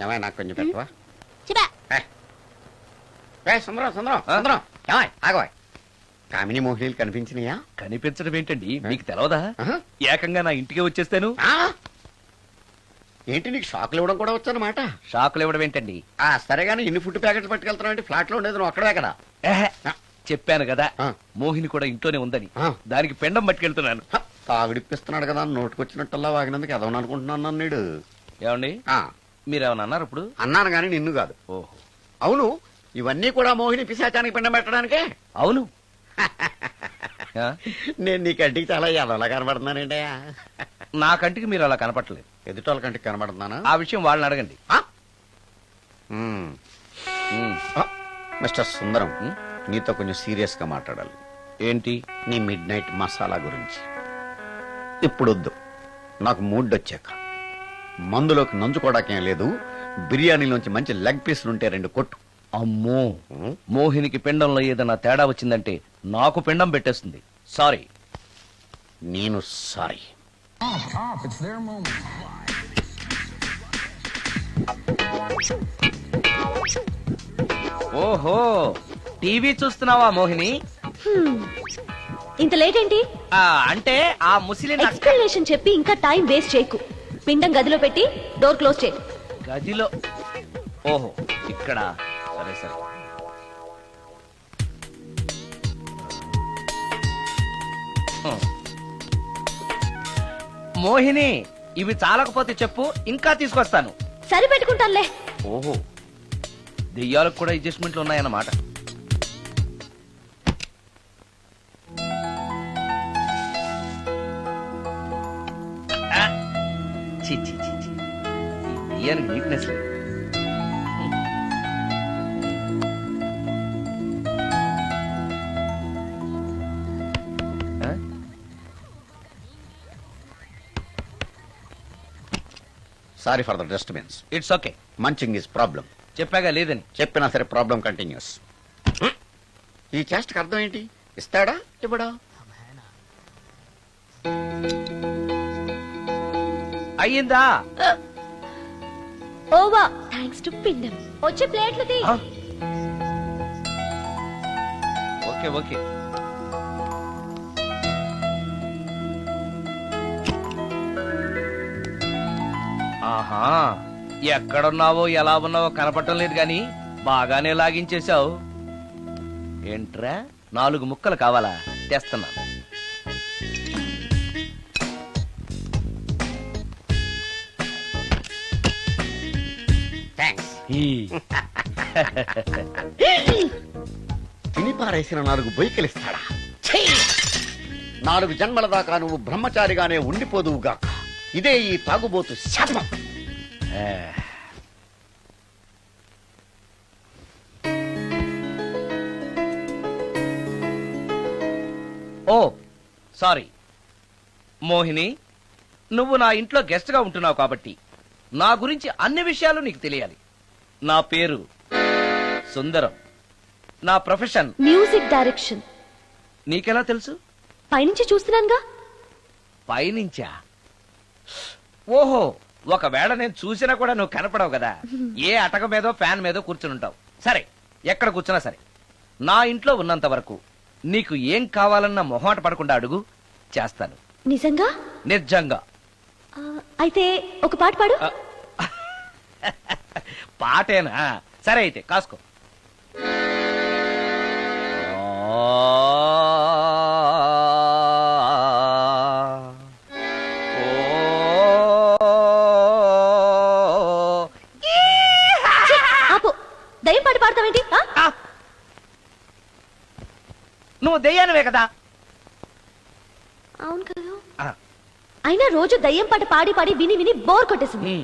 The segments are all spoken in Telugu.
ఏమై నాకు కొంచెం పెట్టవా? సుందరం సుందరం సుందరం ఏమై ఆగవాయ్. కామిని మోహినీలు కనిపించినాయా? కనిపించడం ఏంటండి, మీకు తెలవదా? ఏకంగా నా ఇంటికి వచ్చేస్తాను. ఏంటి నీకు షాకులు ఇవ్వడం కూడా వచ్చానమాట? షాకులు ఇవ్వడం ఏంటండి? సరేగాని ఇన్ని ఫుడ్ ప్యాకెట్లు పట్టుకెళ్తున్నావు అంటే ఫ్లాట్ లో ఉండేది నువ్వు అక్కడే కదా. చెప్పాను కదా మోహిని కూడా ఇంట్లోనే ఉందని, దానికి పెండం పట్టుకెళ్తున్నాను. తాగుడిప్పిస్తున్నాడు కదా నోటుకొచ్చినట్టల్లా వాగినందుకు ఎదవని అనుకుంటున్నాను నీడు. ఏమండి మీరేమన్నా అన్నారు ఇప్పుడు? అన్నాను గాని నిన్ను కాదు. ఓహో అవును, ఇవన్నీ కూడా మోహిని పిశాచానికి పిండం పెట్టడానికే? అవును. నేను నీ కంటికి చాలా ఎదవలా కనబడుతున్నానండి. నా కంటికి మీరు అలా కనపడలేదు. ఎదుటోళ్ళ కంటికి కనబడుతున్నానా? ఆ విషయం వాళ్ళని అడగండి. మిస్టర్ సుందరం, నీతో కొంచెం సీరియస్ గా మాట్లాడాలి. ఏంటి? నీ మిడ్ నైట్ మసాలా గురించి. ఇప్పుడు వద్దు, నాకు మూడ్ వచ్చాక. మందులోకి నంచుకోవడాకేం లేదు, బిర్యానీలోంచి మంచి లెగ్ పీసులుంటే 2 కొట్టు. అమ్మో, మోహినికి పిండంలో ఏదైనా తేడా వచ్చిందంటే నాకు పిండం పెట్టేస్తుంది. సారీ. నేను సారీ. ఓహో, టీవీ చూస్తున్నావా మోహిని? ఇంత లేట్ ఏంటి? అంటే ఆ ముసిలి ఎక్స్ప్లెనేషన్ చెప్పి ఇంకా టైం వేస్ట్ చేయకు. పిండం గదిలో పెట్టి డోర్ క్లోజ్ చేయి. గదిలో? ఓహో, ఇక్కడ. సరే సరే. మోహిని, ఇవి చాలకపోతే చెప్పు, ఇంకా తీసుకొస్తాను. సరి పెట్టుకుంటానులే. ఓహో, దెయ్యాలకు కూడా అడ్జస్ట్మెంట్లు ఉన్నాయన్నమాట. దెయ్యానికి నీట్నెస్ లేదు. Sorry for the disturbance. It's okay. Munching is problem. చెప్పాగా లేదని. చెప్పినా సరే ప్రాబ్లం కంటిన్యూస్. ఈ చేష్టకి అర్థం ఏంటి? ఇస్తాడా ఇవ్వడా? అయ్యిందా? ఓవా, థ్యాంక్స్ టు పిండం. వచ్చే ప్లేట్లు తీ. Okay okay. ఆహా, ఎక్కడున్నావో ఎలా ఉన్నావో కనపడటం లేదు గాని బాగానే లాగించేశావు. ఏంట్రా, 4 ముక్కలు కావాలా? తెస్తున్నాను. తిని పారేసిన 4 బొయ్యికలిస్తాడా? 4 జన్మల దాకా నువ్వు బ్రహ్మచారిగానే ఉండిపోదువుగాక. ఇదే ఈ తాగుబోతు శాపం. ఓ సారీ మోహిని, నువ్వు నా ఇంట్లో గెస్ట్ గా ఉంటున్నావు కాబట్టి నా గురించి అన్ని విషయాలు నీకు తెలియాలి. నా పేరు సుందరం. నా ప్రొఫెషన్ మ్యూజిక్ డైరెక్షన్. నీకెలా తెలుసు? పైనుంచి చూస్తున్నానుగా. పైనుంచా? ఓహో, ఒకవేళ నేను చూసినా కూడా నువ్వు కనపడవు కదా. ఏ అటక మీదో ఫ్యాన్ మీదో కూర్చుని ఉంటావు. సరే, ఎక్కడ కూర్చున్నా సరే, నా ఇంట్లో ఉన్నంత వరకు నీకు ఏం కావాలన్న మొహమాట పడకుండా అడుగు, చేస్తాను. నిజంగా? నిజంగా. అయితే ఒక పాట పాడు. పాటేనా? సరే అయితే కాసుకో. దయ్యం పాట పాడతావేంటి? నువ్వు దయ్యానివే కదా. అవును కదా. అయినా రోజు దయ్యం పాట పాడి పాడి విని విని బోర్ కొట్టేసింది.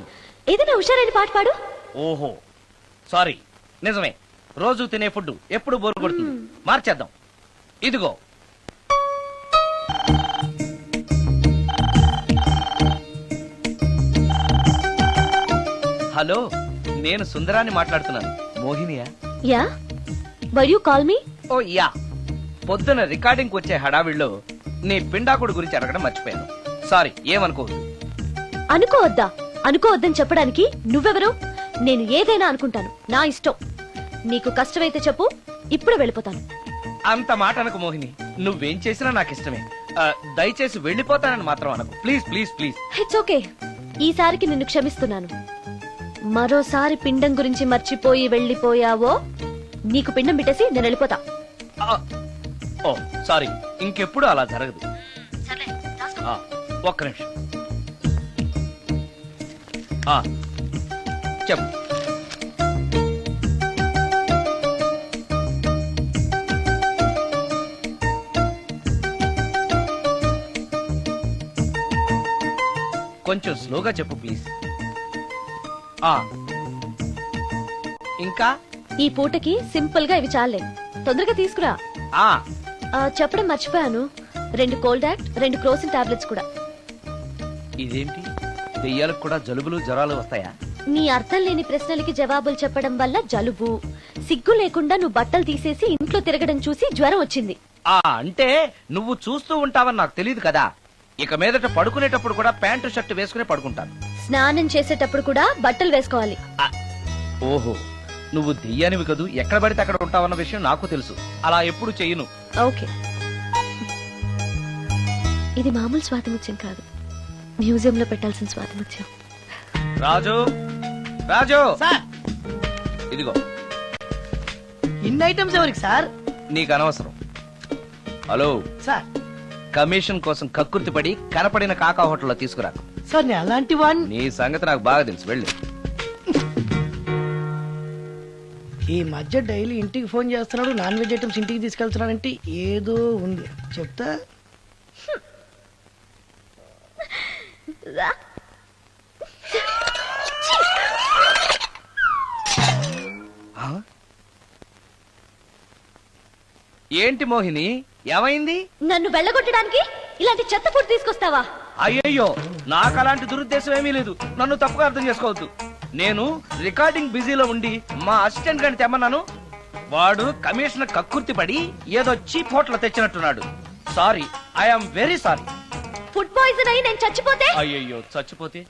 ఏదైనా హుషారైన పాట పాడు. ఓహో సారీ, నిజమే. రోజు తినే ఫుడ్ ఎప్పుడు బోర్ కొడుతుంది. మార్చేద్దాం. ఇదిగో. హలో, నేను సుందరాన్ని మాట్లాడుతున్నాను. మోహినియా? Yeah. Why you call me? Oh yeah. పొద్దున రికార్డింగ్ వచ్చే హడావిడిలో నీ పిండాకుడు గురించి అడగడం మర్చిపోయాను. సారీ, ఏమనుకోవద్దు. అనుకోవద్దా? అనుకోవద్దని చెప్పడానికి నువ్వెవరు? నేను ఏదైనా అనుకుంటాను, నా ఇష్టం. నీకు కష్టమైతే చెప్పు, ఇప్పుడు వెళ్ళిపోతాను. అంత మాట అనకు మోహిని, నువ్వేం చేసినా నాకు ఇష్టమే. దయచేసి వెళ్ళిపోతానని మాత్రం అనకు, please please please. It's okay, ఈసారికి నిన్ను క్షమిస్తున్నాను. మరోసారి పిండం గురించి మర్చిపోయి వెళ్ళిపోయావో నీకు పిండం పెట్టేసి నేను వెళ్ళిపోతా. ఓ సారీ, ఇంకెప్పుడు అలా జరగదు. ఒక్క నిమిషం. చెప్పు. కొంచెం స్లోగా చెప్పు ప్లీజ్. ఇంకా ఈ పూటకి సింపుల్ గా ఇవి చాలే, తొందరగా తీసుకురా. చెప్పడం మర్చిపోయాను, 2 కోల్డ్ యాక్ట్, 2 క్రోసిన్ టాబ్లెట్స్ కూడా. ఇదేంటి, దెయ్యాలకు కూడా జలుబులు జ్వరాలు వస్తాయా? నీ అర్థం లేని ప్రశ్నలకి జవాబులు చెప్పడం వల్ల జలుబు, సిగ్గు లేకుండా నువ్వు బట్టలు తీసేసి ఇంట్లో తిరగడం చూసి జ్వరం వచ్చింది. అంటే నువ్వు చూస్తూ ఉంటావని నాకు తెలియదు కదా. ఇక మీదట పడుకునేటప్పుడు కూడా ప్యాంటు షర్ట్ వేసుకునే పడుకుంటాను. స్నానం చేసేటప్పుడు కూడా బట్టలు వేసుకోవాలి. ఓహో, నువ్వు దెయ్యానివి కదూ, ఎక్కడ పడితే అక్కడ ఉంటావన్న విషయం నాకు తెలుసు. అలా ఎప్పుడు చెయ్యను. ఓకే, ఇది మామూలు స్వాతిముత్యం కాదు, మ్యూజియం లో పెట్టాల్సిన స్వాతిముత్యం. రాజు, రాజు సార్, ఇదిగో. ఇన్ని ఐటమ్స్ ఎవరికి సార్? నీకు అనవసరం. హలో సార్, కమిషన్ కోసం కక్కుర్తి పడి కనపడిన కాకా హోటల్లో తీసుకురా. సార్ నేను అలాంటి వాడిని. నీ సంగతి నాకు బాగా తెలుసు, వెళ్ళు. ఈ మధ్య డైలీ ఇంటికి ఫోన్ చేస్తున్నాడు, నాన్ వెజ్ ఐటమ్స్ ఇంటికి తీసుకెళ్తున్నాడంటే ఏదో ఉంది, చెప్తా. ఏంటి మోహిని, ఏమైంది? నన్ను వెళ్ళగొట్టడానికి ఇలాంటి చెత్త ఫుడ్ తీసుకొస్తావా? అయ్యయ్యో, నాకు అలాంటి దురుద్దేశం ఏమీ లేదు, నన్ను తప్పుగా అర్థం చేసుకోవద్దు. నేను రికార్డింగ్ బిజీలో ఉండి మా అసిస్టెంట్ గారిని తెమ్మన్నాను. వాడు కమిషనర్ కక్కుర్తి పడి ఏదో చీప్ హోటల్ తెచ్చినట్టున్నాడు. Sorry, I'm very sorry. Food poison అయి నేను చచ్చిపోతే? అయ్యయ్యో, చచ్చిపోతే?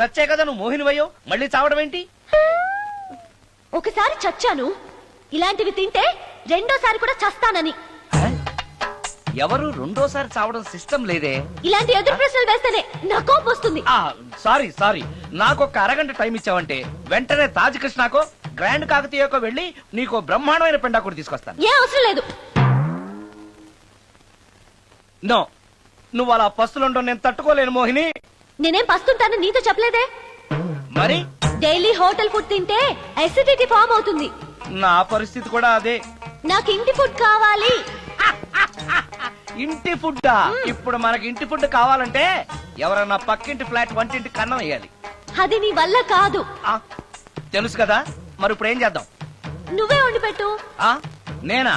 చచ్చే కదా నువ్వు మోహినివయ్యో, మళ్ళీ చావడం ఏంటి? ఒకసారి చచ్చాను, ఇలాంటివి తింటే రెండోసారి కూడా చస్తానని. ఎవరు రెండోసారి చావడం సిస్టం లేదే. ఇలాంటి ఎదురు ప్రశ్నలు వేస్తేనే నా కోపం వస్తుంది. సారీ సారీ, నాకు ఒక అరగంట టైం ఇచ్చావంటే వెంటనే తాజ్ కృష్ణకో గ్రాండ్ కాకతీయకో వెళ్ళి నీకు బ్రహ్మాండమైన పెండాకుడు తీసుకొస్తాను. ఏ అవసరం లేదు. నో, నువ్వు అలా పస్తులుండవు, నేను తట్టుకోలేను మోహిని. నేనేం పస్తుంటాను నీతో చెప్పలేదే. మరి డైలీ హోటల్ ఫుడ్ తింటే అసిడిటీ ఫామ్ అవుతుంది. నా పరిస్థితి కూడా అదే. నాకు ఇంటి ఫుడ్ కావాలి. ఇంటి ఫుడ్డా? ఇప్పుడు మనకి ఇంటి ఫుడ్ కావాలంటే ఎవరన్నా పక్కింటి ఫ్లాట్ వంటింటి కన్నం వేయాలి. అది నీ వల్ల కాదు. తెలుసు కదా, మరి ఇప్పుడు ఏం చేద్దాం? నువ్వే వండి పెట్టు. నేనా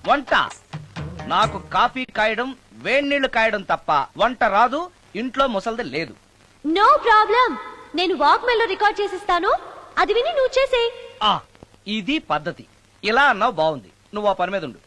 వంట? నాకు కాఫీ కాయడం, వేడి నీళ్లు కాయడం తప్ప వంట రాదు. ఇంట్లో ముసల్ది లేదు. నో ప్రాబ్లం, నేను వాక్మెన్ లో రికార్డ్ చేసిస్తాను, అది విని నువ్వు చేసే. ఇది పద్ధతి. ఇలా అన్నావు, బాగుంది. నువ్వు ఆ పని మీద ఉండు.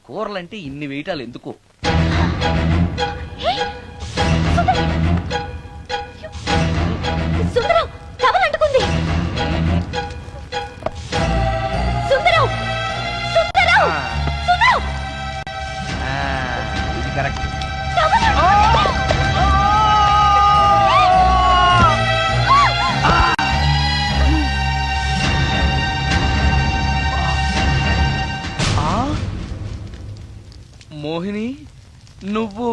కూరలంటే ఇన్ని వేయటాలు ఎందుకు? సుందరం, టవల్ అంటుకుంది. సుందరం, సుందరం, సుందరం. ఇది కరెక్ట్. మోహిని, నువ్వు